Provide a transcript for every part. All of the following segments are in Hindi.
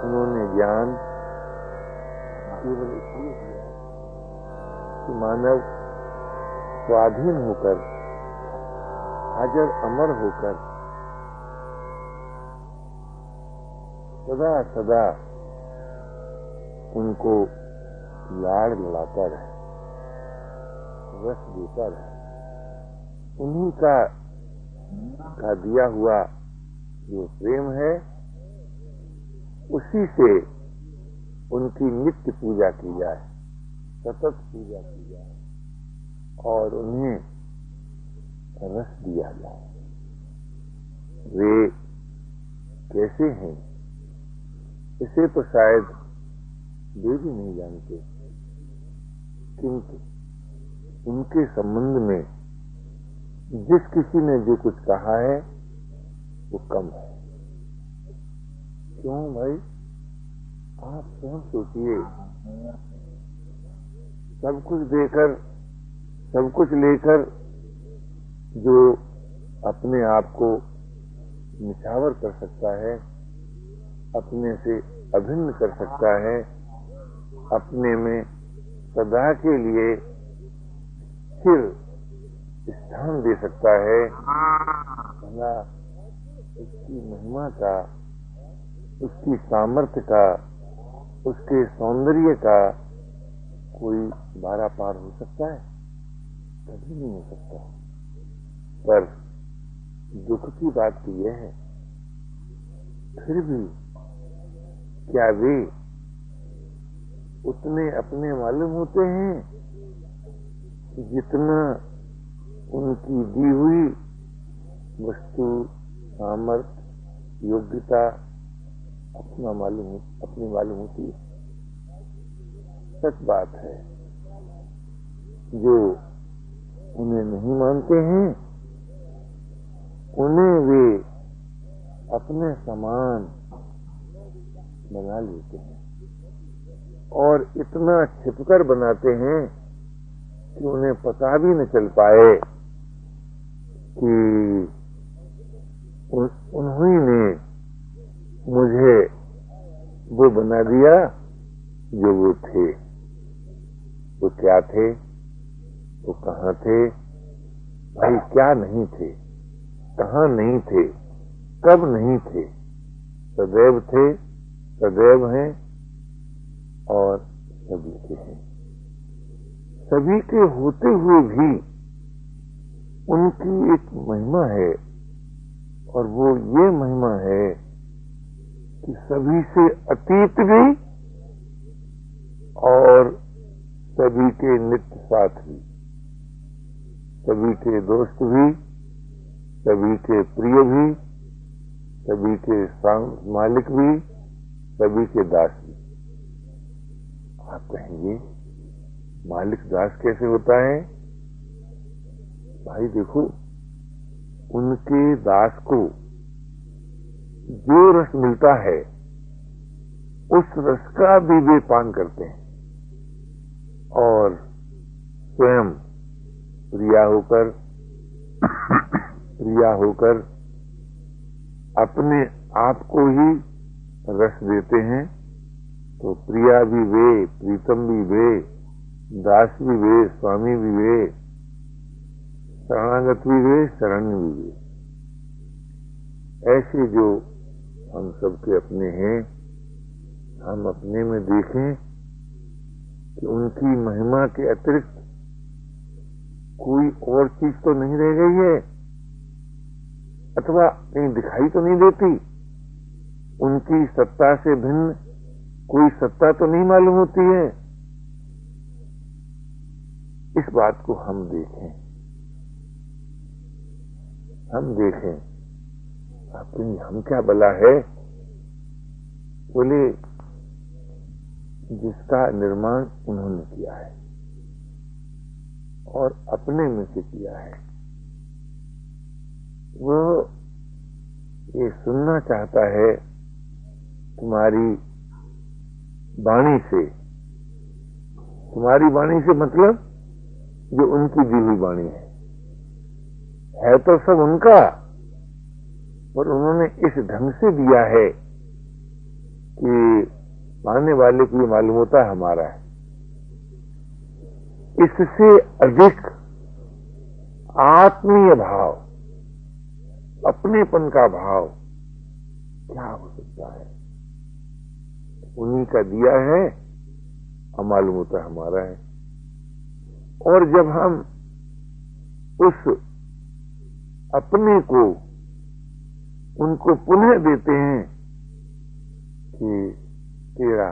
उन्होंने ज्ञान केवल इसलिए दिया कि मानव स्वाधीन होकर, अजर अमर होकर सदा सदा उनको लाड़ लड़ाता रहे, रस देता रहे। उन्हीं का दिया हुआ जो प्रेम है, उसी से उनकी नित्य पूजा की जाए, सतत पूजा की जाए और उन्हें रस दिया जाए। वे कैसे हैं इसे तो शायद वे भी नहीं जानते, किंतु उनके संबंध में जिस किसी ने जो कुछ कहा है वो कम है। क्यों भाई, आप स्वयं सोचिए, सब कुछ देकर, सब कुछ लेकर जो अपने आप को निछावर कर सकता है, अपने से अभिन्न कर सकता है, अपने में सदा के लिए स्थिर स्थान दे सकता है, भला उसकी महिमा का, उसकी सामर्थ्य का, उसके सौंदर्य का कोई बारा पार हो सकता है? कभी नहीं हो सकता। पर दुख की बात तो यह है, फिर भी क्या वे उतने अपने मालूम होते हैं जितना उनकी दी हुई वस्तु, सामर्थ्य, योग्यता अपनी मालूम होती है? सच बात है, जो उन्हें नहीं मानते हैं उन्हें वे अपने समान बना लेते हैं और इतना छिपकर बनाते हैं कि उन्हें पता भी न चल पाए कि उन्हीं ने मुझे वो बना दिया जो वो थे। वो क्या थे, वो कहाँ थे? भाई क्या नहीं थे, कहाँ नहीं थे, कब नहीं थे? सदैव थे, सदैव हैं और सभी के हैं। सभी के होते हुए भी उनकी एक महिमा है और वो ये महिमा है कि सभी से अतीत भी और सभी के नित्य साथ भी, सभी के दोस्त भी, सभी के प्रिय भी, सभी के मालिक भी, सभी के दास भी। आप कहेंगे मालिक दास कैसे होता है? भाई देखो, उनके दास को जो रस मिलता है उस रस का भी वे पान करते हैं और स्वयं प्रिया होकर अपने आप को ही रस देते हैं। तो प्रिया भी वे, प्रीतम भी वे, दास भी वे, स्वामी भी वे, शरणागत भी वे, शरण्य भी वे। ऐसे जो हम सबके अपने हैं, हम अपने में देखें कि उनकी महिमा के अतिरिक्त कोई और चीज तो नहीं रह गई है, अथवा कहीं दिखाई तो नहीं देती। उनकी सत्ता से भिन्न कोई सत्ता तो नहीं मालूम होती है। इस बात को हम देखें अपनी हम क्या भला है? बोले जिसका निर्माण उन्होंने किया है और अपने में से किया है, वो ये सुनना चाहता है तुम्हारी वाणी से, तुम्हारी वाणी से मतलब जो उनकी दी हुई वाणी है तो सब उनका, पर उन्होंने इस ढंग से दिया है कि पाने वाले को ये मालूम होता है हमारा है। इससे अधिक आत्मीय भाव, अपनेपन का भाव क्या हो सकता है? उन्हीं का दिया है, हम मालूम होता है हमारा है। और जब हम उस अपने को उनको पुनः देते हैं कि तेरा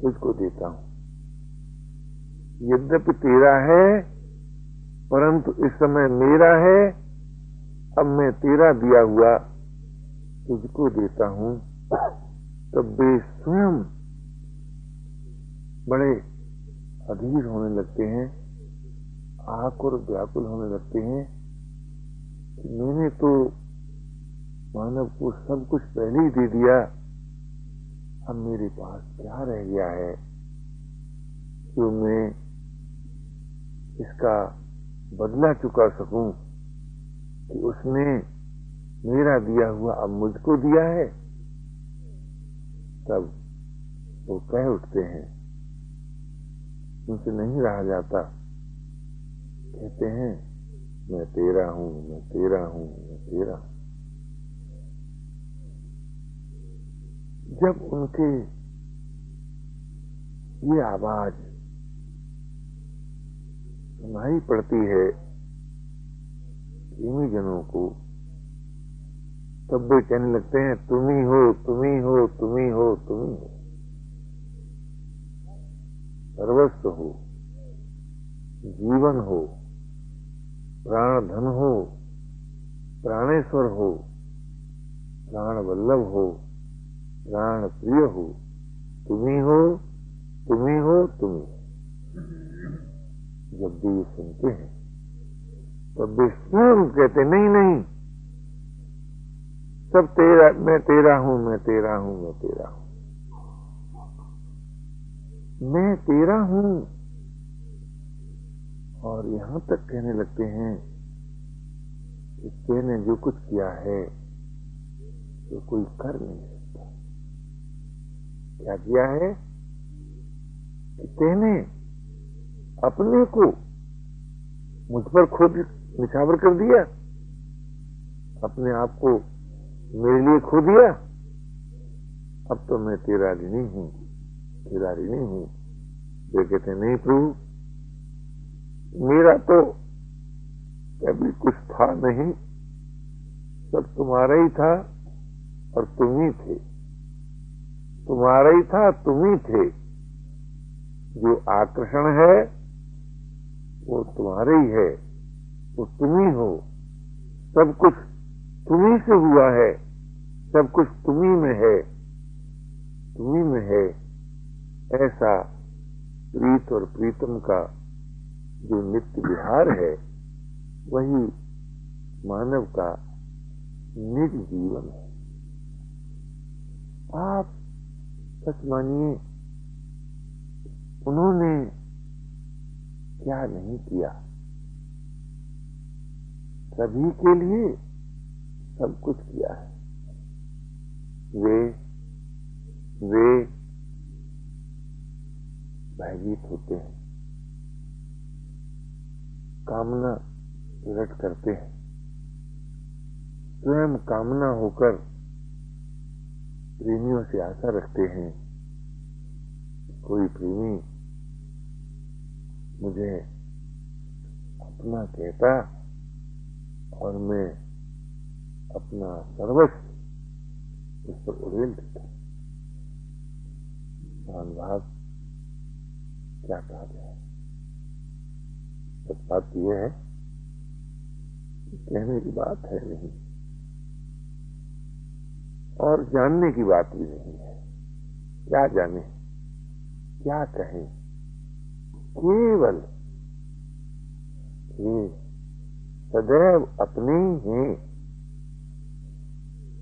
तुझको देता हूं, यद्यपि तेरा है परंतु इस समय मेरा है, अब मैं तेरा दिया हुआ तुझको देता हूं, तब वे स्वयं बड़े अधीर होने लगते हैं, आकुल व्याकुल होने लगते हैं कि मैंने तो मानव को सब कुछ पहले ही दे दिया, अब मेरे पास क्या रह गया है जो मैं इसका बदला चुका सकूं कि उसने मेरा दिया हुआ अब मुझको दिया है। तब वो कह उठते हैं, उनसे नहीं रहा जाता, कहते हैं मैं तेरा हूं, मैं तेरा हूं, मैं तेरा हूं। जब उनके ये आवाज सुनाई पड़ती है इन्हीं जनों को, तब वे कहने लगते हैं तुम ही हो, तुम ही हो, तुम ही हो, तुम ही हो, सर्वस्व हो, जीवन हो, प्राण धन हो, प्राणेश्वर हो, प्राण वल्लभ हो, प्राण प्रिय हो, तुम ही हो, तुम ही हो, तुम ही। जब भी ये सुनते हैं तब वे स्वयं कहते नहीं नहीं, सब तेरा, मैं तेरा हूं, मैं तेरा हूं, मैं तेरा हूं, मैं तेरा हूं। और यहां तक कहने लगते हैं कि तेने जो कुछ किया है तो कोई कर नहीं सकता। क्या किया है कि तेने अपने को मुझ पर खुद निछावर कर दिया, अपने आप को मेरे लिए खो दिया। अब तो मैं तेरा ऋणी हूं, तेरा ऋणी हूं। वे कहते नहीं प्रभु, मेरा तो कभी कुछ था नहीं, सब तुम्हारा ही था और तुम ही थे, तुम्हारा ही था, तुम ही थे। जो आकर्षण है वो तुम्हारे ही है, वो तुम ही हो, सब कुछ तुम ही से हुआ है, सब कुछ तुम ही में है, तुम ही में है। ऐसा प्रीत और प्रीतम का जो नित्य विहार है वही मानव का निज जीवन है। आप सच मानिए, उन्होंने क्या नहीं किया, सभी के लिए सब कुछ किया है। वे भयभीत होते हैं, कामना प्रकट करते हैं, स्वयं कामना होकर प्रेमियों से आशा रखते हैं, कोई प्रेमी मुझे अपना कहता और मैं अपना सर्वस्व उस पर उड़ेल देता। भाग क्या कहा गया? सच बात यह है कि कहने की बात है नहीं और जानने की बात भी नहीं है। क्या जाने, क्या कहें, केवल ये सदैव अपने ही हैं,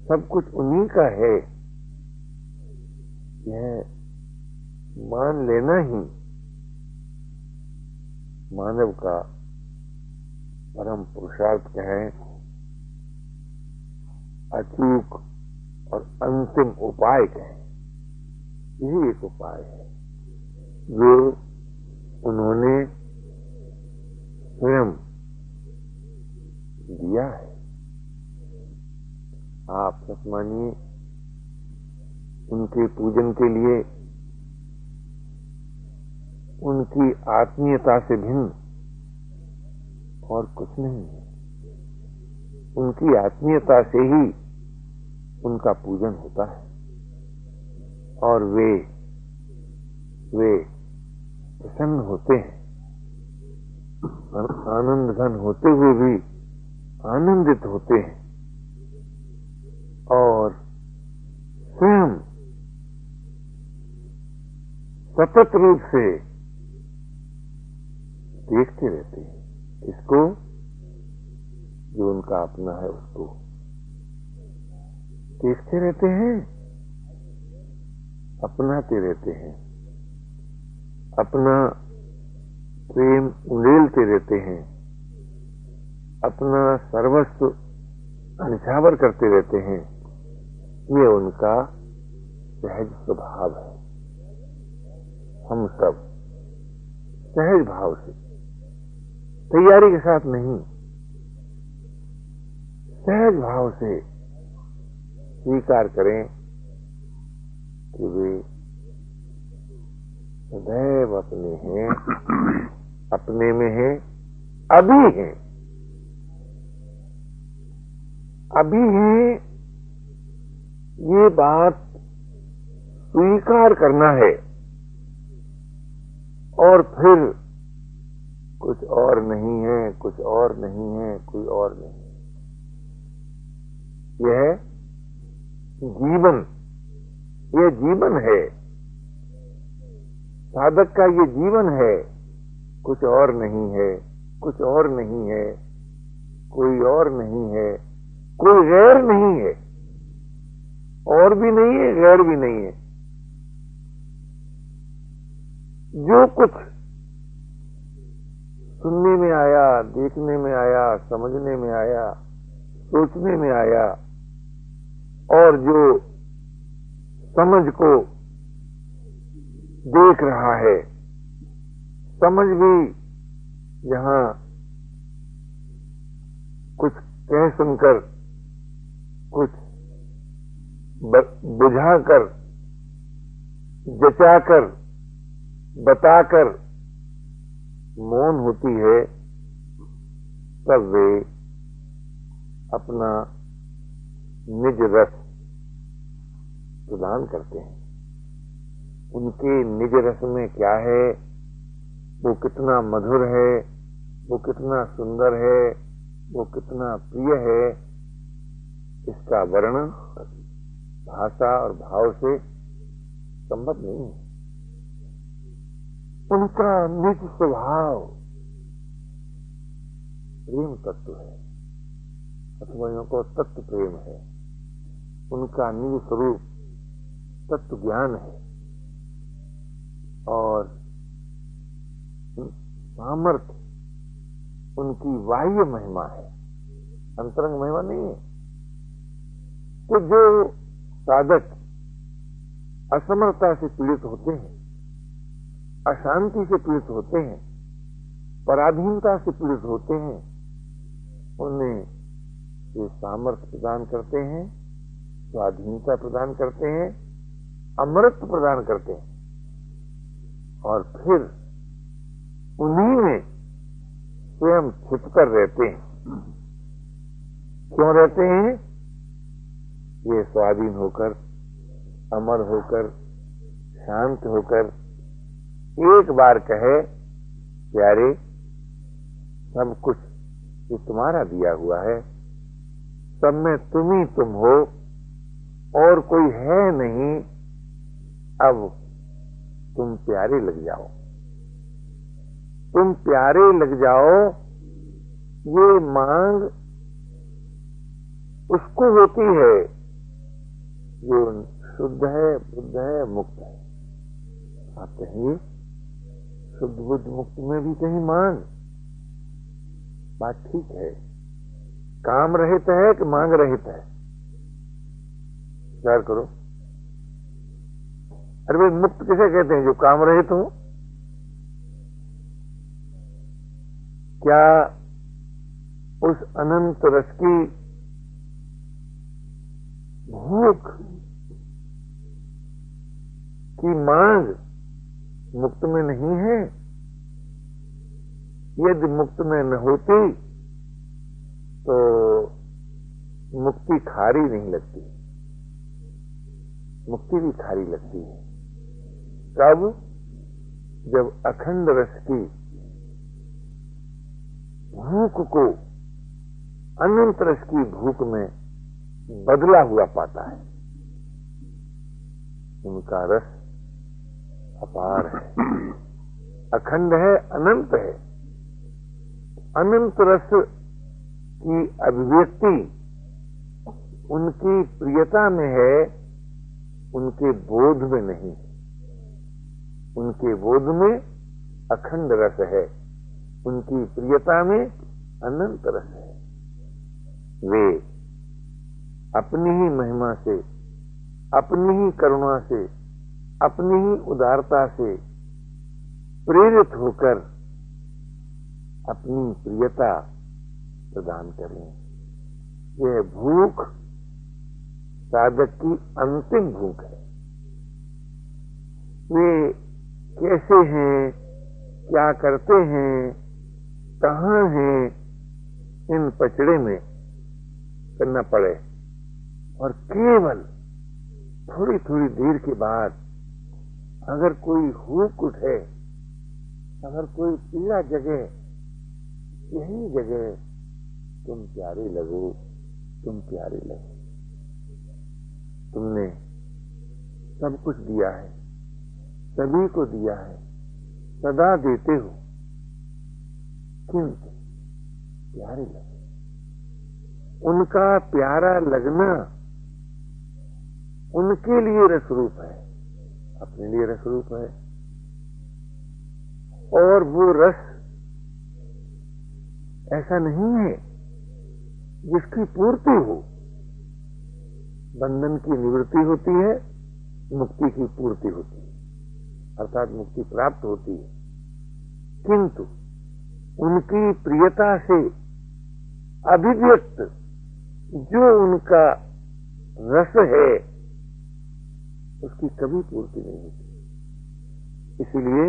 सब कुछ उन्हीं का है, यह मान लेना ही मानव का परम पुरुषार्थ कहें, अचूक और अंतिम उपाय कहें। यही एक उपाय है जो उन्होंने स्वयं दिया है। आप सच मानिए, उनके पूजन के लिए उनकी आत्मीयता से भिन्न और कुछ नहीं है। उनकी आत्मीयता से ही उनका पूजन होता है और वे प्रसन्न होते हैं, आनंद घन होते हुए भी आनंदित होते हैं और स्वयं सतत रूप से देखते रहते हैं। इसको जो उनका अपना है उसको देखते रहते हैं, अपनाते रहते हैं, अपना प्रेम उड़ेलते रहते हैं, अपना सर्वस्व निछावर करते रहते हैं। ये उनका सहज स्वभाव है। हम सब सहज भाव से, तैयारी के साथ नहीं, सहज भाव से स्वीकार करें कि वे सदैव अपने हैं, अपने में हैं, अभी हैं, अभी हैं। ये बात स्वीकार करना है और फिर कुछ और नहीं है, कुछ और नहीं है, कोई और नहीं। यह जीवन, यह जीवन है, साधक का ये जीवन है। कुछ और नहीं है, कुछ और नहीं है, कोई और नहीं है, कोई गैर नहीं है, और भी नहीं है, गैर भी नहीं है। जो कुछ सुनने में आया, देखने में आया, समझने में आया, सोचने में आया और जो समझ को देख रहा है, समझ भी जहां कुछ कह सुनकर, कुछ बुझाकर, जचाकर, बताकर मौन होती है, तब वे अपना निज रस प्रदान करते हैं। उनके निज रस में क्या है, वो कितना मधुर है, वो कितना सुंदर है, वो कितना प्रिय है, इसका वर्णन भाषा और भाव से संभव नहीं है। उनका निज स्वभाव प्रेम तत्व है, अथवा को तत्व प्रेम है। उनका निज स्वरूप तत्व ज्ञान है और सामर्थ्य उनकी बाह्य महिमा है, अंतरंग महिमा नहीं है। तो जो साधक असमर्थता से पीड़ित होते हैं, अशांति से पीड़ित होते हैं, पराधीनता से पीड़ित होते हैं, उन्हें ये सामर्थ्य प्रदान करते हैं, स्वाधीनता प्रदान करते हैं, अमृत प्रदान करते हैं और फिर उन्हीं में स्वयं छिपकर रहते हैं। क्यों रहते हैं? ये स्वाधीन होकर, अमर होकर, शांत होकर एक बार कहे, प्यारे सब कुछ ये तुम्हारा दिया हुआ है, सब में तुम ही तुम हो और कोई है नहीं, अब तुम प्यारे लग जाओ, तुम प्यारे लग जाओ। ये मांग उसको होती है जो शुद्ध है, बुद्ध है, मुक्त है। आप कहेंगे शुद्ध बुद्ध मुक्त में भी कहीं मांग, बात ठीक है। काम रहित है कि मांग रहित है? विचार करो। अरे भाई, मुक्त किसे कहते हैं? जो काम रहित हो। क्या उस अनंत रस की भूख की मांग मुक्त में नहीं है? यदि मुक्त में न होती तो मुक्ति खारी नहीं लगती, मुक्ति भी खारी लगती है। कब? जब अखंड रस की भूख को अनंत रस की भूख में बदला हुआ पाता है। उनका रस अपार है, अखंड है, अनंत है। अनंत रस की अभिव्यक्ति उनकी प्रियता में है, उनके बोध में नहीं। उनके बोध में अखंड रस है, उनकी प्रियता में अनंत रस है। वे अपनी ही महिमा से, अपनी ही करुणा से, अपनी ही उदारता से प्रेरित होकर अपनी प्रियता प्रदान करें। यह भूख साधक की अंतिम भूख है। वे कैसे हैं, क्या करते हैं, कहां हैं, इन पचड़े में करना पड़े, और केवल थोड़ी थोड़ी देर के बाद अगर कोई हुक उठे, अगर कोई पीड़ा जगे, यही जगह तुम प्यारे लगो, तुम प्यारे लगो। तुमने सब कुछ दिया है, सभी को दिया है, सदा देते हो, किंतु प्यारे लगो। उनका प्यारा लगना उनके लिए रसरूप है, अपने लिए रसरूप है। और वो रस ऐसा नहीं है जिसकी पूर्ति हो। बंधन की निवृत्ति होती है, मुक्ति की पूर्ति होती है, अर्थात मुक्ति प्राप्त होती है। किंतु उनकी प्रियता से अभिव्यक्त जो उनका रस है, उसकी कभी पूर्ति नहीं होती। इसीलिए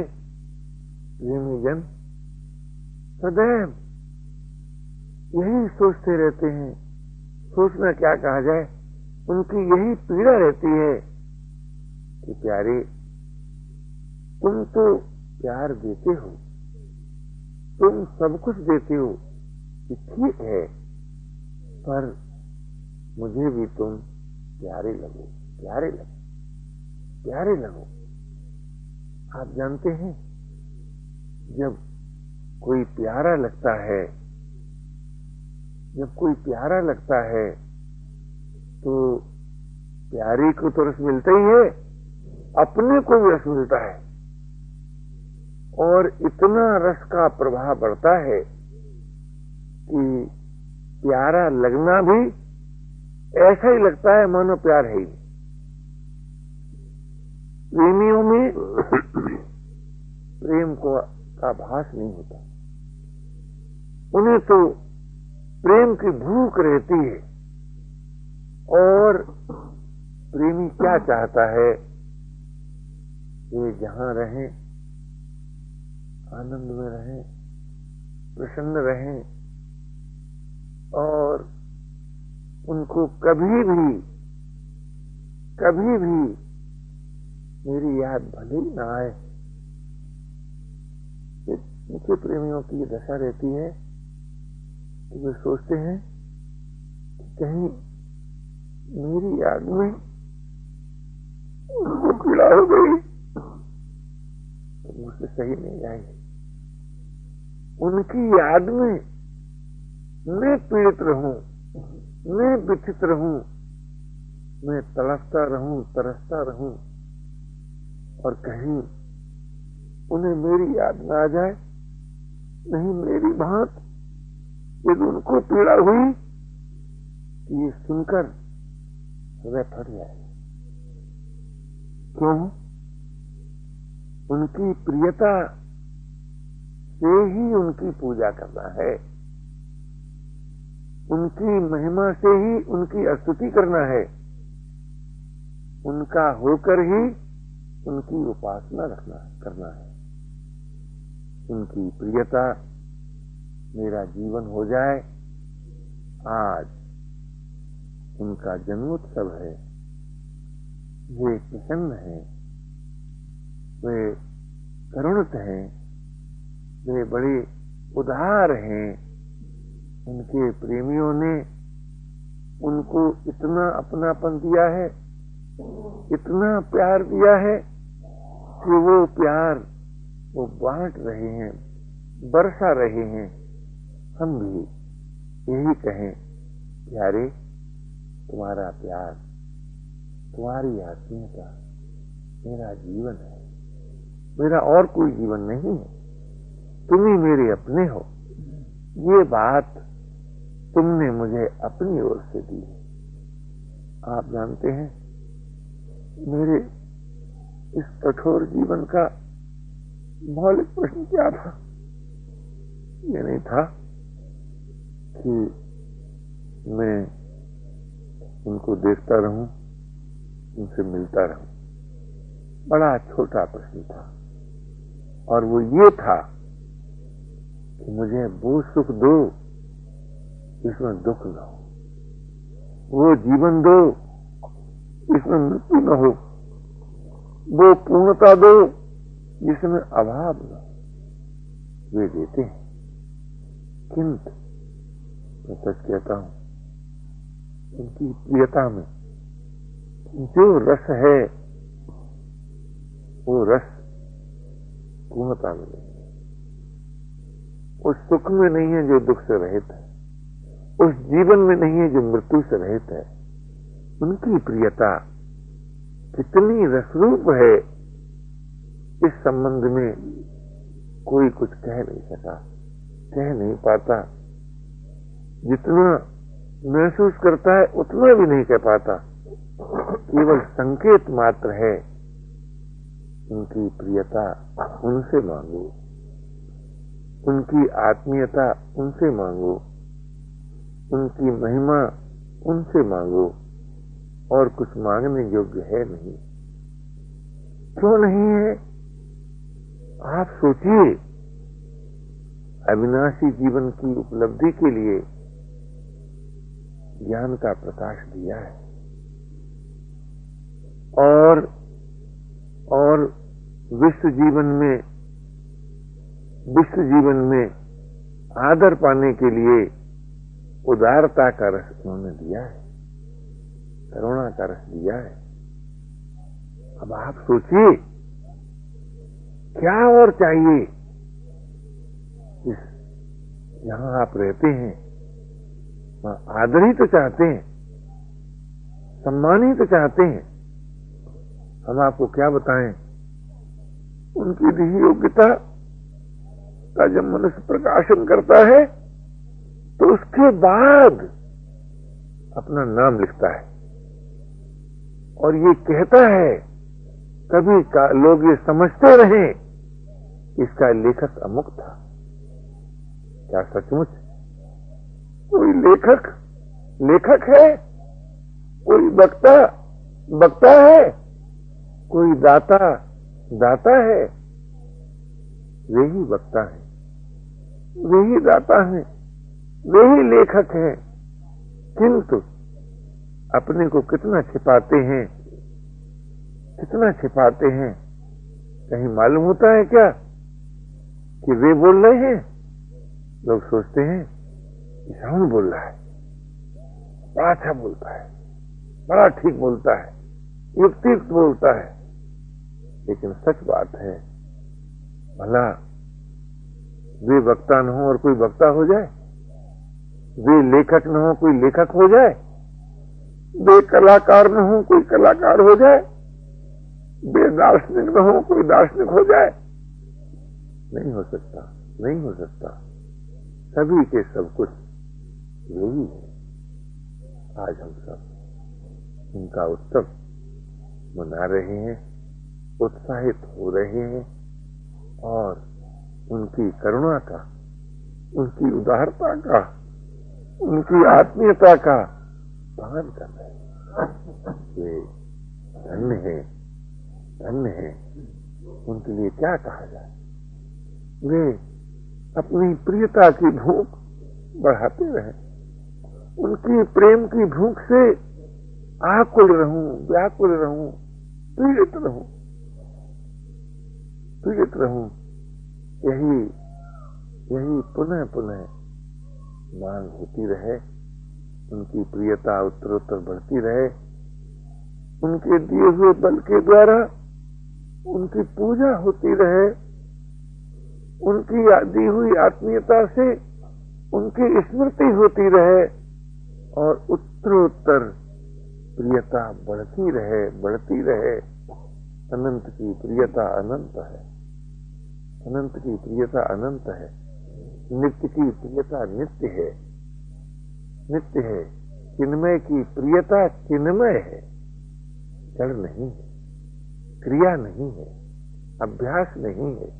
प्रेमी जन सदैव यही सोचते रहते हैं, सोचना क्या कहा जाए, उनकी यही पीड़ा रहती है कि प्यारे, तुम तो प्यार देते हो, तुम सब कुछ देते हो, कि ठीक है, पर मुझे भी तुम प्यारे लगो, प्यारे लगो, प्यारे लगो। आप जानते हैं, जब कोई प्यारा लगता है, जब कोई प्यारा लगता है तो प्यारी को तो रस मिलता ही है, अपने को भी रस मिलता है, और इतना रस का प्रभाव बढ़ता है कि प्यारा लगना भी ऐसा ही लगता है मानो प्यार है ही। प्रेमियों में प्रेम को का भास नहीं होता, उन्हें तो प्रेम की भूख रहती है। और प्रेमी क्या चाहता है? वे जहां रहें आनंद में रहें, प्रसन्न रहें, और उनको कभी भी मेरी याद भले ही ना आए। मुझे प्रेमियों की दशा रहती है कि वे सोचते हैं कि कहीं मेरी याद में उनको पीड़ा हो गई तो मुझसे सही नहीं आएगी। उनकी याद में मैं पीड़ित रहूं, मैं व्यथित रहूं, मैं तड़पता रहूं, तरसता रहूं और कहीं उन्हें मेरी याद न आ जाए। नहीं मेरी भांत यदि उनको पीड़ा हुई कि ये सुनकर हृदय फट जाए। क्यों? उनकी प्रियता से ही उनकी पूजा करना है, उनकी महिमा से ही उनकी स्तुति करना है, उनका होकर ही उनकी उपासना करना है। उनकी प्रियता मेरा जीवन हो जाए। आज उनका जन्मोत्सव है, वे प्रसन्न हैं, वे करुणित हैं, वे बड़े उदार हैं। उनके प्रेमियों ने उनको इतना अपनापन दिया है, इतना प्यार दिया है कि वो प्यार वो बांट रहे हैं, बरसा रहे हैं। हम भी यही कहें, प्यारे तुम्हारा प्यार, तुम्हारी आत्मीयता मेरा जीवन है, मेरा और कोई जीवन नहीं है, तुम ही मेरे अपने हो। ये बात तुमने मुझे अपनी ओर से दी है। आप जानते हैं मेरे इस कठोर जीवन का मौलिक प्रश्न क्या था? ये नहीं था कि मैं उनको देखता रहूं, उनसे मिलता रहूं। बड़ा छोटा प्रश्न था और वो ये था कि मुझे वो सुख दो जिसमें दुख न हो, वो जीवन दो जिसमें मृत्यु न हो, वो पूर्णता दो जिसमें अभाव न हो। वे देते हैं, किंतु मैं सच कहता हूं, उनकी प्रियता में जो रस है वो रस पूर्णता में नहीं है। उस सुख में नहीं है जो दुख से रहित है, उस जीवन में नहीं है जो मृत्यु से रहित है। उनकी प्रियता कितनी रसरूप है, इस संबंध में कोई कुछ कह नहीं सका, कह नहीं पाता। जितना महसूस करता है उतना भी नहीं कह पाता, केवल संकेत मात्र है। उनकी प्रियता उनसे मांगो, उनकी आत्मीयता उनसे मांगो, उनकी महिमा उनसे मांगो, और कुछ मांगने योग्य है नहीं। क्यों नहीं है? आप सोचिए, अविनाशी जीवन की उपलब्धि के लिए ज्ञान का प्रकाश दिया है और विश्व जीवन में आदर पाने के लिए उदारता का रस उन्होंने दिया है, करुणा का रस दिया है। अब आप सोचिए क्या और चाहिए? जहां आप रहते हैं वहां आदर ही तो चाहते हैं, सम्मान ही तो चाहते हैं। हम आपको क्या बताएं, उनकी दी योग्यता का जब मनुष्य प्रकाशन करता है तो उसके बाद अपना नाम लिखता है और ये कहता है, कभी लोग ये समझते रहे इसका लेखक अमुक था। क्या सचमुच कोई लेखक है? कोई वक्ता है? कोई दाता है? वे ही वक्ता है, वे ही दाता है, वे ही लेखक है। किंतु अपने को कितना छिपाते हैं, कहीं मालूम होता है क्या कि वे बोल रहे हैं? लोग सोचते हैं कि श्रवण बोल रहा है, बड़ा अच्छा बोलता है, बड़ा ठीक बोलता है, युक्तियुक्त बोलता है। लेकिन सच बात है, भला वे वक्ता न हो और कोई वक्ता हो जाए, वे लेखक न हो कोई लेखक हो जाए, बेकलाकार न हो कोई कलाकार हो जाए, बेदार्शनिक न हो कोई दार्शनिक हो जाए, नहीं हो सकता, नहीं हो सकता। सभी के सब कुछ यही है। आज हम सब उनका उत्सव मना रहे हैं, उत्साहित हो रहे हैं और उनकी करुणा का, उनकी उदारता का, उनकी आत्मीयता का पालन कर रहे हैं। वे धन्य है, धन्य है। उनके लिए क्या कहा जाए। वे अपनी प्रियता की भूख बढ़ाते रहे। उनकी प्रेम की भूख से आकुल रहूं, व्याकुल रहूं, पीड़ित रहूं, पीड़ित रहूं, यही पुनः पुनः मांग होती रहे। उनकी प्रियता उत्तरोत्तर बढ़ती रहे। उनके दिए हुए बल के द्वारा उनकी पूजा होती रहे। उनकी दी हुई आत्मीयता से उनकी स्मृति होती रहे और उत्तरोत्तर प्रियता बढ़ती रहे, बढ़ती रहे। अनंत की प्रियता अनंत है, अनंत की प्रियता अनंत है। नित्य की प्रियता नित्य है, नित्य है। चिन्मय की प्रियता चिन्मय है, जड़ नहीं है, क्रिया नहीं है, अभ्यास नहीं है।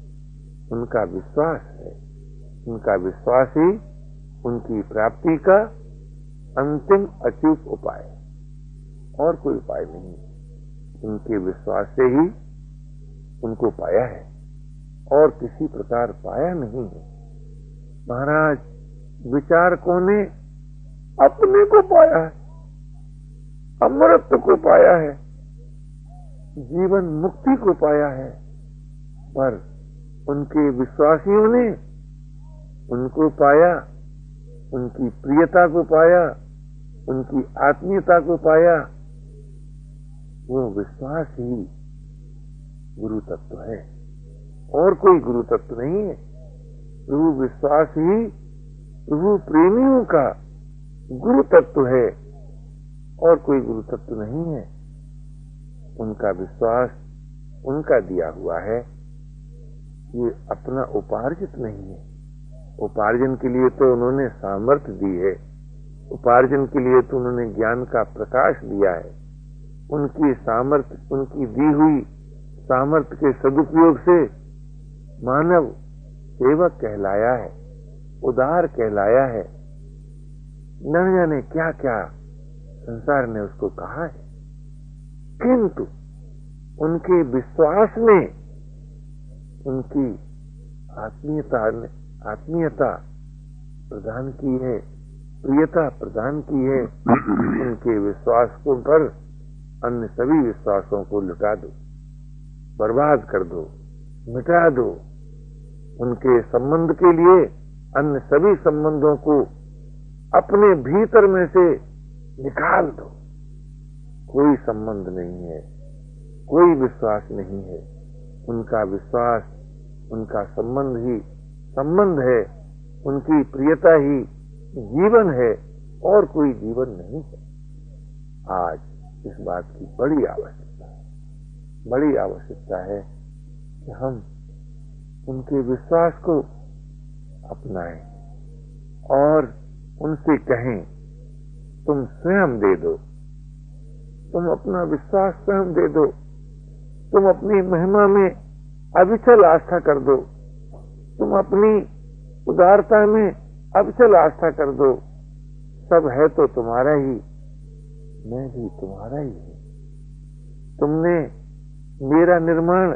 उनका विश्वास है। उनका विश्वास ही उनकी प्राप्ति का अंतिम अचूक उपाय, और कोई उपाय नहीं। उनके विश्वास से ही उनको पाया है और किसी प्रकार पाया नहीं है। महाराज विचारकों ने अपने को पाया है, अमृत को पाया है, जीवन मुक्ति को पाया है, पर उनके विश्वासियों ने उनको पाया, उनकी प्रियता को पाया, उनकी आत्मीयता को पाया। वो विश्वास ही गुरु तत्व है, और कोई गुरु तत्व नहीं है। प्रभु विश्वास ही प्रभु प्रेमियों का गुरु तत्व है, और कोई गुरु तत्व नहीं है। उनका विश्वास उनका दिया हुआ है, ये अपना उपार्जित नहीं है। उपार्जन के लिए तो उन्होंने सामर्थ्य दी है, उपार्जन के लिए तो उन्होंने ज्ञान का प्रकाश दिया है। उनकी सामर्थ्य, उनकी दी हुई सामर्थ्य के सदुपयोग से मानव सेवक कहलाया है, उदार कहलाया है। न जाने क्या क्या संसार ने उसको कहा है, किंतु उनके विश्वास ने उनकी आत्मीयता प्रदान की है, प्रियता प्रदान की है। उनके विश्वास को पर अन्य सभी विश्वासों को लुटा दो, बर्बाद कर दो, मिटा दो। उनके संबंध के लिए अन्य सभी संबंधों को अपने भीतर में से निकाल दो। कोई संबंध नहीं है, कोई विश्वास नहीं है। उनका विश्वास, उनका संबंध ही संबंध है, उनकी प्रियता ही जीवन है, और कोई जीवन नहीं है। आज इस बात की बड़ी आवश्यकता है, बड़ी आवश्यकता है कि हम उनके विश्वास को अपनाएं और उनसे कहें, तुम स्वयं दे दो, तुम अपना विश्वास स्वयं दे दो, तुम अपनी महिमा में अविचल आस्था कर दो, तुम अपनी उदारता में अविचल आस्था कर दो। सब है तो तुम्हारा ही, मैं भी तुम्हारा ही हूं। तुमने मेरा निर्माण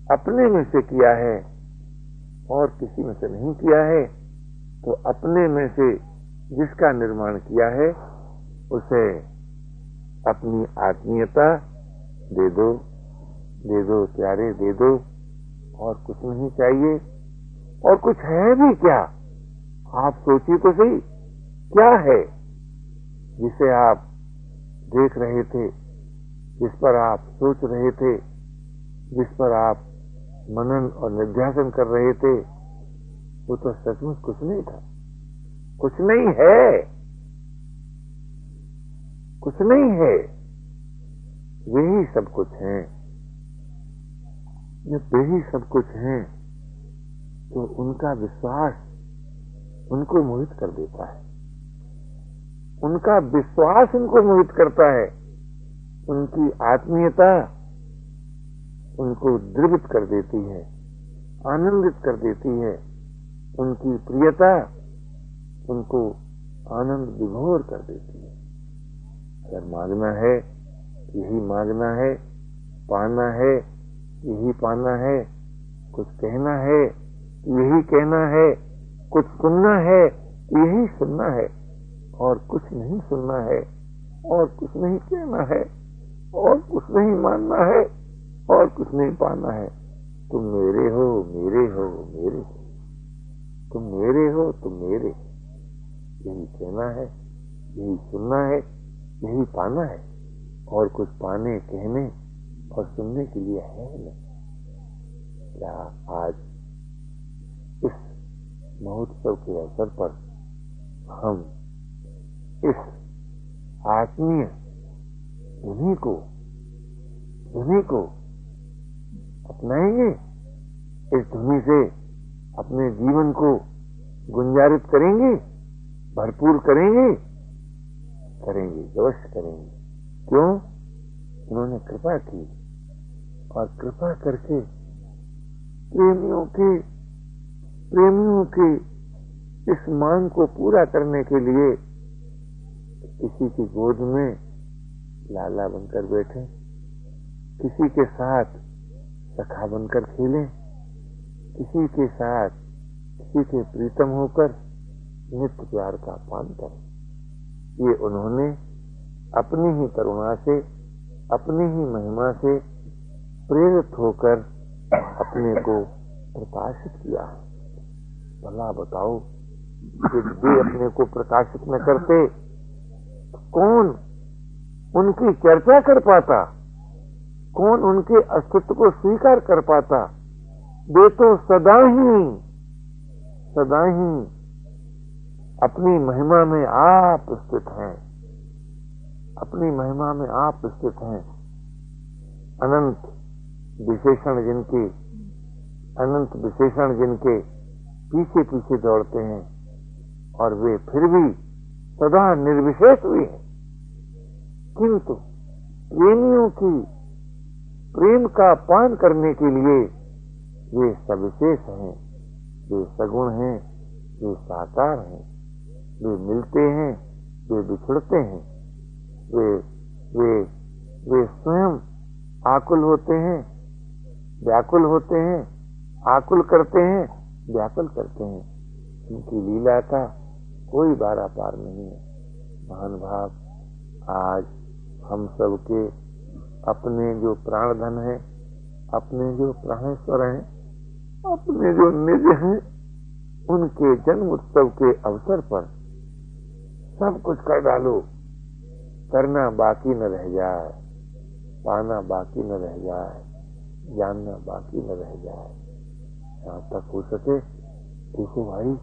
अपने में से किया है और किसी में से नहीं किया है, तो अपने में से जिसका निर्माण किया है उसे अपनी आत्मीयता दे दो, दे दो प्यारे, दे दो। और कुछ नहीं चाहिए। और कुछ है भी क्या? आप सोचिए तो सही, क्या है जिसे आप देख रहे थे, जिस पर आप सोच रहे थे, जिस पर आप मनन और निध्यासन कर रहे थे? वो तो सचमुच कुछ नहीं था, कुछ नहीं है, कुछ नहीं है, वे ही सब कुछ हैं। जब वे ही सब कुछ हैं तो उनका विश्वास उनको मोहित कर देता है, उनका विश्वास उनको मोहित करता है, उनकी आत्मीयता उनको द्रवित कर देती है, आनंदित कर देती है, उनकी प्रियता उनको आनंद विभोर कर देती है। अगर मांगना है यही मांगना है, पाना है यही पाना है, कुछ कहना है यही कहना है, कुछ सुनना है यही सुनना है, और कुछ नहीं सुनना है, और कुछ नहीं कहना है, और कुछ नहीं मानना है, और कुछ नहीं पाना है। तुम मेरे हो, मेरे हो, मेरे हो, तुम मेरे हो, तुम मेरे, यही कहना है, यही सुनना है, यही पाना है, और कुछ पाने, कहने और सुनने के लिए है नहीं। क्या आज इस महोत्सव के अवसर पर हम इस आत्मीय धुनी को अपनाएंगे? इस धुनी से अपने जीवन को गुंजारित करेंगे, भरपूर करेंगे? करेंगे, अवश्य करेंगे। क्यों? उन्होंने कृपा की, और कृपा करके प्रेमियों के इस मांग को पूरा करने के लिए किसी की गोद में लाला बनकर बैठे, किसी के साथ सखा बनकर खेलें, किसी के साथ किसी के प्रीतम होकर नित्य प्यार का पान करें। ये उन्होंने अपनी ही करुणा से, अपनी ही महिमा से प्रेरित होकर अपने को प्रकाशित किया है। भला बताओ, यदि वे अपने को प्रकाशित न करते तो कौन उनकी चर्चा कर पाता, कौन उनके अस्तित्व को स्वीकार कर पाता? वे तो सदा ही अपनी महिमा में आप स्थित हैं, अपनी महिमा में आप स्थित हैं। अनंत विशेषण जिनके पीछे पीछे दौड़ते हैं, और वे फिर भी सदा निर्विशेष हुए हैं। किंतु प्रेमियों की प्रेम का पान करने के लिए वे सविशेष हैं, वे सगुण हैं, वे साकार हैं, वे मिलते हैं, वे बिछड़ते हैं, वे स्वयं आकुल होते हैं, व्याकुल होते हैं, आकुल करते हैं, व्याकुल करते हैं। उनकी लीला का कोई बारा पार नहीं है। महान भाव, आज हम सब के अपने जो प्राणधन है, अपने जो प्राणेश्वर हैं, अपने जो निज हैं, उनके जन्म उत्सव के अवसर पर सब कुछ कर डालो, करना बाकी न रह जाए, पाना बाकी न रह जाए, जानना बाकी न रह जाए। जहाँ तक हो सके देखो भाई,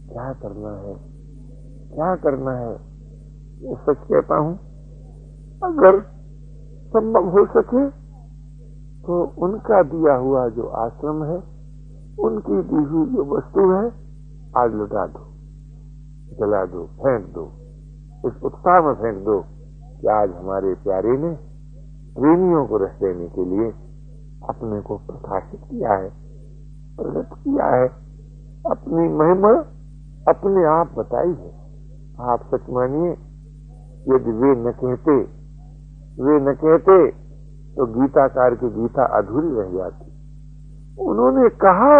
क्या करना है, क्या करना है। ये सच कहता हूँ, अगर संभव हो सके तो उनका दिया हुआ जो आश्रम है, उनकी दी हुई जो वस्तु है, आज लुटा दो, जला दो, फेंक दो, इस उत्साह में फेंक दो कि आज हमारे प्यारे ने प्रेमियों को रस देने के लिए अपने को प्रकाशित किया है, प्रकट किया है, अपनी महिमा अपने आप बताई है। आप सच मानिए, यदि वे न कहते तो गीताकार की गीता अधूरी रह जाती। उन्होंने कहा,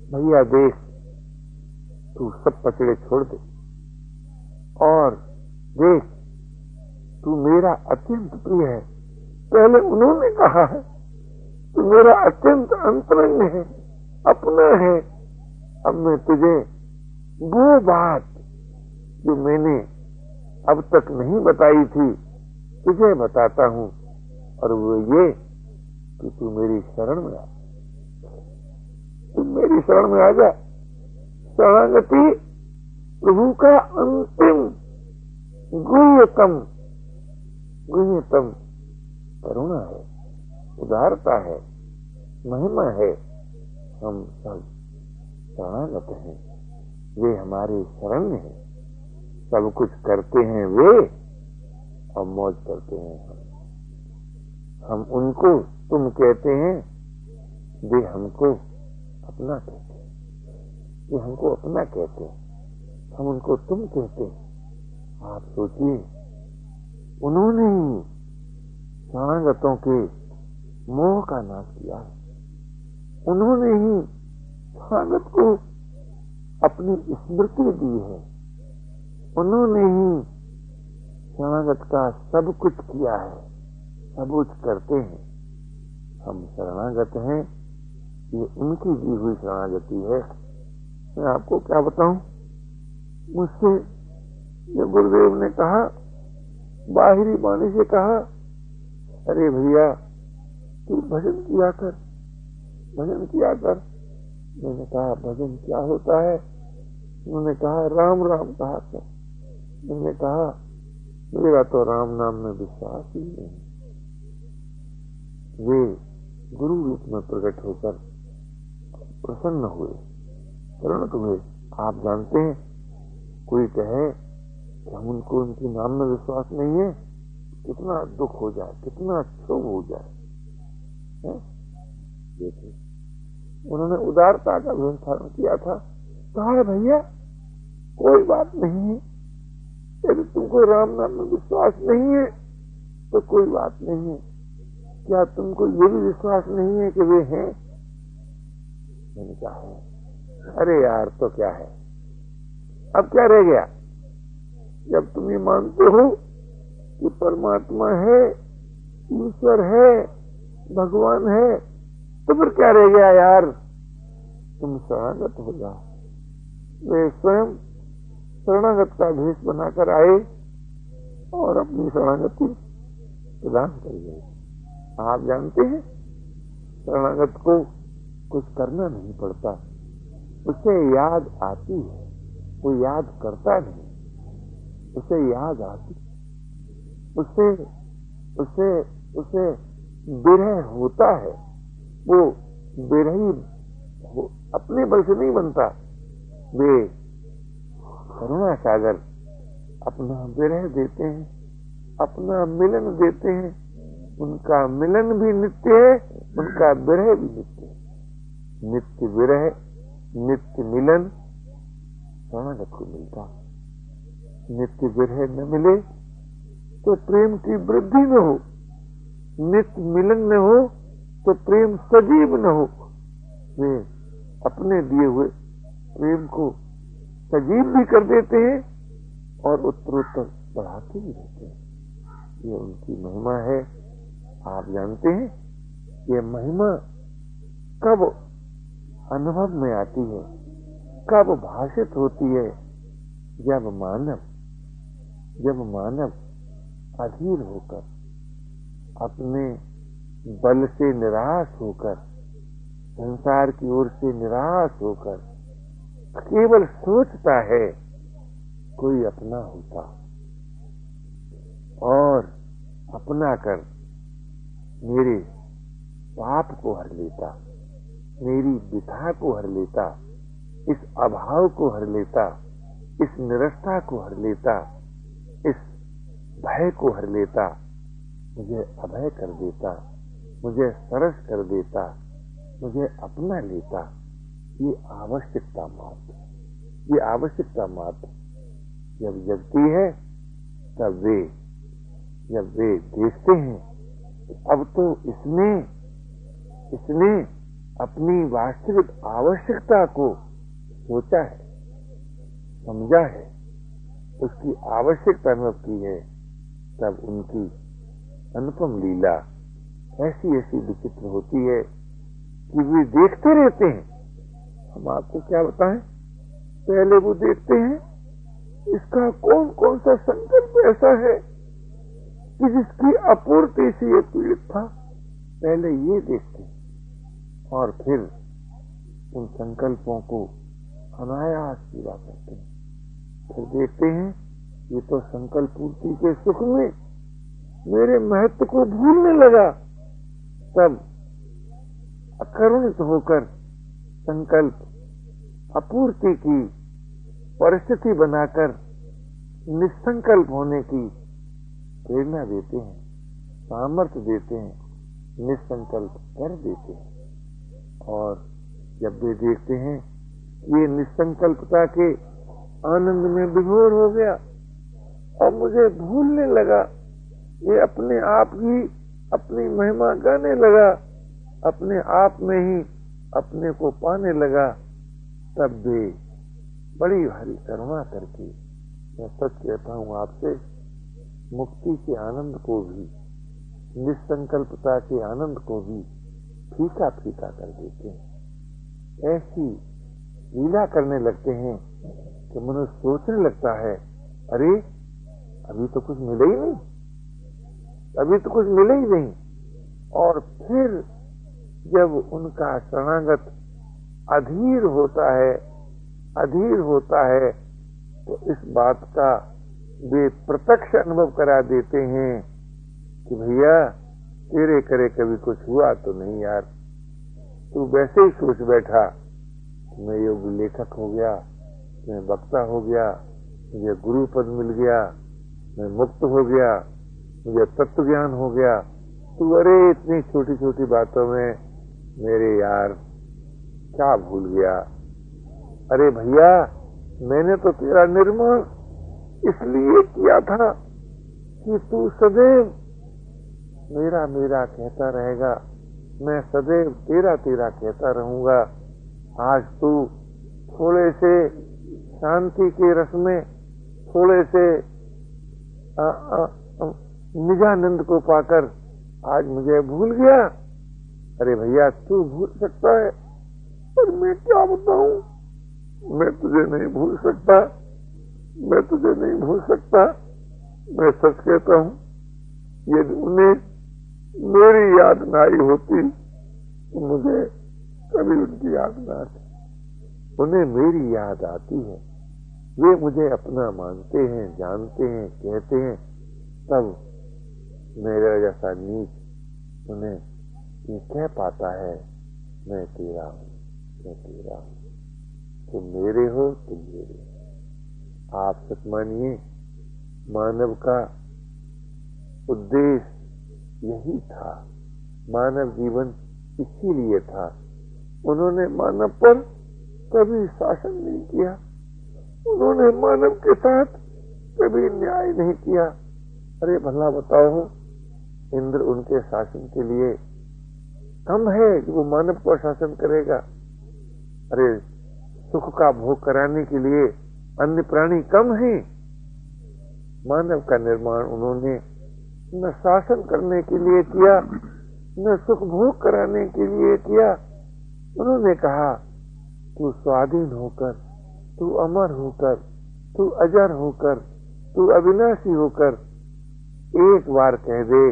भैया देख, तू सब पचड़े छोड़ दे, और देख, तू मेरा अत्यंत प्रिय है। पहले उन्होंने कहा है, तू मेरा अत्यंत अंतरंग है, अपना है। अब मैं तुझे वो बात जो मैंने अब तक नहीं बताई थी, तुझे बताता हूँ, और वो ये कि तू मेरी शरण में आ, तू मेरी शरण में आ जा। शरणागति प्रभु का अंतिम गुह्यतम ये तब करुणा है, उदारता है, महिमा है। हम सब शरणागत हैं, वे हमारे शरण हैं। सब कुछ करते हैं वे और मौज करते हैं हम उनको तुम कहते हैं, वे हमको अपना कहते हैं। वे हमको अपना कहते हैं, हम उनको तुम कहते हैं। आप सोचिए, उन्होंने ही शरणागतों के मोह का नाश किया है। उन्होंने ही शरणागत को अपनी स्मृति दी है। उन्होंने ही शरणागत का सब कुछ किया है, सब कुछ करते हैं। हम शरणागत हैं, ये उनकी दी हुई शरणागति है। मैं आपको क्या बताऊं, मुझसे ये गुरुदेव ने कहा, बाहरी वाणी से कहा, अरे भैया तू भजन किया कर, भजन किया कर। मैंने कहा भजन क्या होता है? उन्होंने कहा राम राम कहा कर। मैंने कहा मेरा तो राम नाम में विश्वास ही नहीं। वे गुरु रूप में प्रकट होकर प्रसन्न हुए, प्रणत हुए। आप जानते हैं, कोई कहे कि हम उनको उनके नाम में विश्वास नहीं है, कितना दुख हो जाए, कितना क्षोभ हो जाए। देखिए, उन्होंने उदारता का भी धारण किया था। कहा भैया कोई बात नहीं है, यदि तुमको राम नाम में विश्वास नहीं है तो कोई बात नहीं है। क्या तुमको ये भी विश्वास नहीं है कि वे हैं? मैंने कहा है। अरे यार तो क्या है, अब क्या रह गया? जब तुम ये मानते हो कि परमात्मा है, ईश्वर है, भगवान है, तो फिर क्या रह गया यार? तुम शरणागत हो जाओ। वे स्वयं शरणागत का भेष बनाकर आए और अपनी शरणागति प्रदान कर गए। आप जानते हैं, शरणागत को कुछ करना नहीं पड़ता, उसे याद आती है, वो याद करता नहीं, उसे याद आती, उसे उसे उसे विरह होता है। वो विरही अपने बल से नहीं बनता। वे करुणा सागर अपना विरह देते हैं, अपना मिलन देते हैं। उनका मिलन भी नित्य है, उनका विरह भी नित्य है। नित्य विरह, नित्य मिलन शरणागत को मिलता। नित्य विरह न मिले तो प्रेम की वृद्धि न हो, नित्य मिलन न हो तो प्रेम सजीव न हो। वे अपने दिए हुए प्रेम को सजीव भी कर देते हैं और उत्तरोत्तर बढ़ाते भी रहते हैं। ये उनकी महिमा है। आप जानते हैं, ये महिमा कब अनुभव में आती है, कब भाषित होती है? जब मानव अधीर होकर, अपने बल से निराश होकर, संसार की ओर से निराश होकर केवल सोचता है कोई अपना होता और अपना कर मेरे पाप को हर लेता, मेरी विथा को हर लेता, इस अभाव को हर लेता, इस निरस्ता को हर लेता, इस भय को हर लेता, मुझे अभय कर देता, मुझे सरस कर देता, मुझे अपना लेता। ये आवश्यकता मात्र, ये आवश्यकता मात्र जब जगती है, तब जब वे देखते हैं अब तो इसने अपनी वास्तविक आवश्यकता को सोचा है, समझा है, उसकी आवश्यकता अनुभव की है, तब उनकी अनुपम लीला ऐसी ऐसी विचित्र होती है कि वे देखते रहते हैं। हम आपको क्या बताएं, पहले वो देखते हैं इसका कौन कौन सा संकल्प ऐसा है कि जिसकी अपूर्ति से ये पीड़ित था। पहले ये देखते हैं और फिर उन संकल्पों को अनायास पूरा करते हैं। फिर देखते हैं ये तो संकल्प पूर्ति के सुख में मेरे महत्व को भूलने लगा, तब अकरुणित होकर संकल्प अपूर्ति की परिस्थिति बनाकर निसंकल्प होने की प्रेरणा देते हैं, सामर्थ्य देते हैं, निसंकल्प कर देते हैं। और जब वे देखते हैं ये निसंकल्पता के आनंद में विभोर हो गया और मुझे भूलने लगा, ये अपने आप ही अपनी महिमा गाने लगा, अपने आप में ही अपने को पाने लगा, तब वे बड़ी भारी करुणा करके, मैं सच कहता हूँ आपसे, मुक्ति के आनंद को भी, निसंकल्पता के आनंद को भी फीका फीका कर देते हैं। ऐसी लीला करने लगते हैं कि मनुष्य सोचने लगता है, अरे अभी तो कुछ मिले ही नहीं, अभी तो कुछ मिले ही नहीं। और फिर जब उनका शरणागत अधीर होता है तो इस बात का वे प्रत्यक्ष अनुभव करा देते हैं कि भैया तेरे करे कभी कुछ हुआ तो नहीं यार, तू वैसे ही सोच बैठा, मैं योगी लेखक हो गया, मैं वक्ता हो गया, मुझे गुरु पद मिल गया, मैं मुक्त हो गया, मुझे तत्व ज्ञान हो गया, तू अरे इतनी छोटी छोटी बातों में मेरे यार क्या भूल गया। अरे भैया मैंने तो तेरा निर्माण इसलिए किया था कि तू सदैव मेरा मेरा कहता रहेगा, मैं सदैव तेरा तेरा कहता रहूंगा। आज तू थोड़े से शांति के रस में, थोड़े से निजानंद को पाकर आज मुझे भूल गया। अरे भैया तू भूल सकता है, पर मैं क्या बताऊं, मैं तुझे नहीं भूल सकता, मैं तुझे नहीं भूल सकता। मैं सच कहता हूं, यदि उन्हें मेरी याद न आई होती तो मुझे कभी उनकी याद न आती। उन्हें मेरी याद आती है, वे मुझे अपना मानते हैं, जानते हैं, कहते हैं, तब मेरा जैसा नीच उन्हें ये कह पाता है, मैं तेरा हूं, मैं तेरा हूं, तुम मेरे हो, तुम मेरे हो। आप सच मानिए, मानव का उद्देश्य यही था, मानव जीवन इसीलिए था। उन्होंने मानव पर कभी शासन नहीं किया, उन्होंने मानव के साथ कभी न्याय नहीं किया। अरे भला बताओ, इंद्र उनके शासन के लिए कम है कि वो मानव पर शासन करेगा? अरे सुख का भोग कराने के लिए अन्य प्राणी कम है? मानव का निर्माण उन्होंने न शासन करने के लिए किया, न सुख भोग कराने के लिए किया। उन्होंने कहा, तू स्वाधीन होकर, तू अमर होकर, तू अजर होकर, तू अविनाशी होकर एक बार कह दे,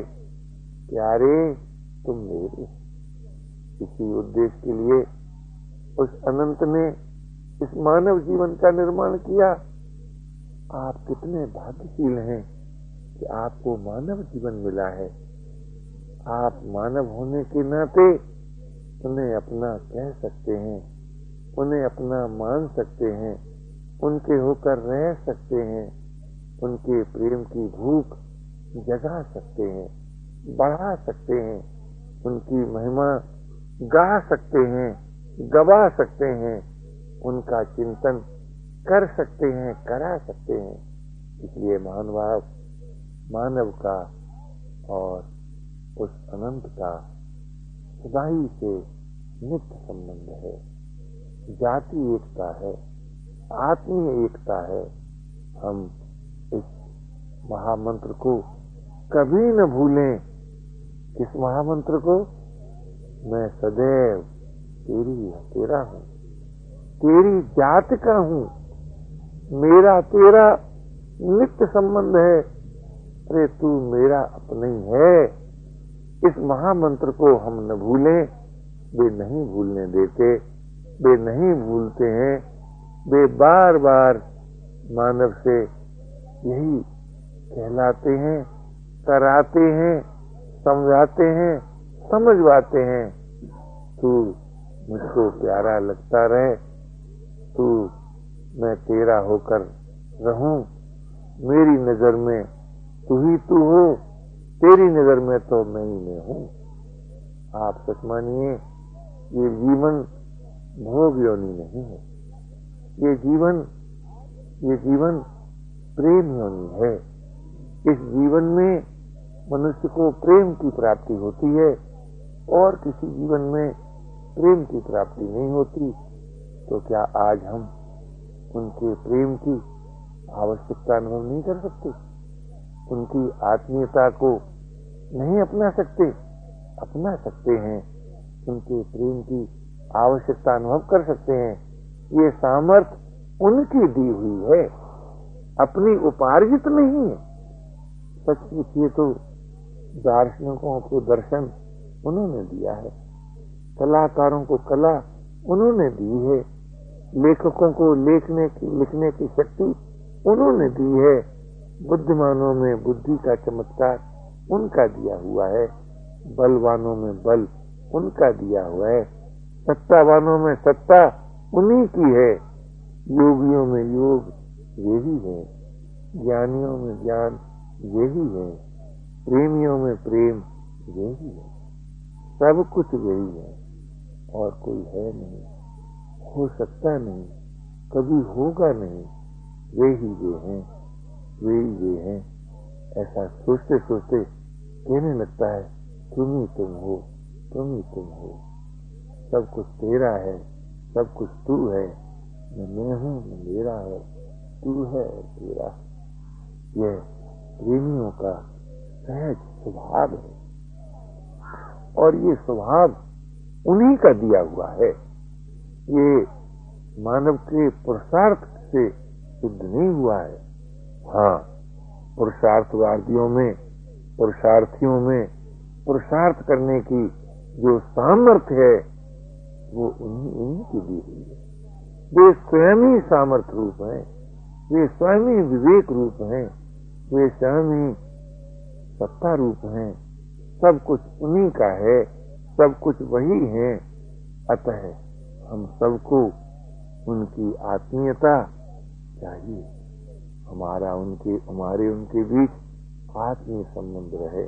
प्यारे तुम मेरे। इसी उद्देश्य के लिए उस अनंत ने इस मानव जीवन का निर्माण किया। आप कितने भाग्यशील हैं कि आपको मानव जीवन मिला है। आप मानव होने के नाते उन्हें अपना कह सकते हैं, उन्हें अपना मान सकते हैं, उनके होकर रह सकते हैं, उनके प्रेम की भूख जगा सकते हैं, बढ़ा सकते हैं, उनकी महिमा गा सकते हैं, गवा सकते हैं, उनका चिंतन कर सकते हैं, करा सकते हैं। इसलिए महानुभाव, मानव का और उस अनंत का सदाई से नित्य संबंध है। जाति एकता है, आत्मीय एकता है। हम इस महामंत्र को कभी न भूलें। किस महामंत्र को? मैं सदैव तेरा हूँ, तेरी जात का हूँ, मेरा तेरा नित्य संबंध है। अरे तू मेरा अपना ही है। इस महामंत्र को हम न भूलें। वे नहीं भूलने देते, वे नहीं भूलते हैं। वे बार बार मानव से यही कहलाते हैं कराते हैं, समझाते हैं, समझवाते हैं। तू मुझको प्यारा लगता रहे, तू मैं तेरा होकर रहूं, मेरी नजर में तू ही तू हो, तेरी नजर में तो मैं ही मैं हूं। आप सच मानिए, ये जीवन भोग योनि नहीं है, ये जीवन प्रेम योनि है। इस जीवन में मनुष्य को प्रेम की प्राप्ति होती है और किसी जीवन में प्रेम की प्राप्ति नहीं होती। तो क्या आज हम उनके प्रेम की आवश्यकता अनुभव नहीं कर सकते? उनकी आत्मीयता को नहीं अपना सकते? अपना सकते हैं। उनके प्रेम की आवश्यकता अनुभव कर सकते हैं। ये सामर्थ्य उनकी दी हुई है, अपनी उपार्जित नहीं है। सच पूछिए तो दार्शनिकों को दर्शन उन्होंने दिया है, कलाकारों को कला उन्होंने दी है, लेखकों को लिखने की शक्ति उन्होंने दी है, बुद्धिमानों में बुद्धि का चमत्कार उनका दिया हुआ है, बलवानों में बल उनका दिया हुआ है, सत्तावानों में सत्ता उन्हीं की है, योगियों में योग यही है, ज्ञानियों में ज्ञान यही है, प्रेमियों में प्रेम यही है। सब कुछ यही है और कोई है नहीं, हो सकता नहीं, कभी होगा नहीं। वे ही वे हैं, वे ही वे हैं। ऐसा सोचते सोचते कहने लगता है, तुम ही तुम हो, तुम ही तुम हो। सब कुछ तेरा है, सब कुछ तू है, मैं हूँ, मेरा है, तू है, तेरा। यह प्रेमियों का सहज स्वभाव है और ये स्वभाव उन्हीं का दिया हुआ है। ये मानव के पुरुषार्थ से सिद्ध नहीं हुआ है। हाँ, पुरुषार्थवादियों में, पुरुषार्थियों में पुरुषार्थ करने की जो सामर्थ्य है वो उन्हीं की दी हुई है। वे स्वयं ही सामर्थ्य रूप हैं, वे स्वयं ही विवेक रूप हैं, वे स्वयं ही सत्ता रूप हैं। सब कुछ उन्हीं का है, सब कुछ वही है। अतः हम सबको उनकी आत्मीयता चाहिए। हमारे उनके बीच आत्मीय संबंध रहे।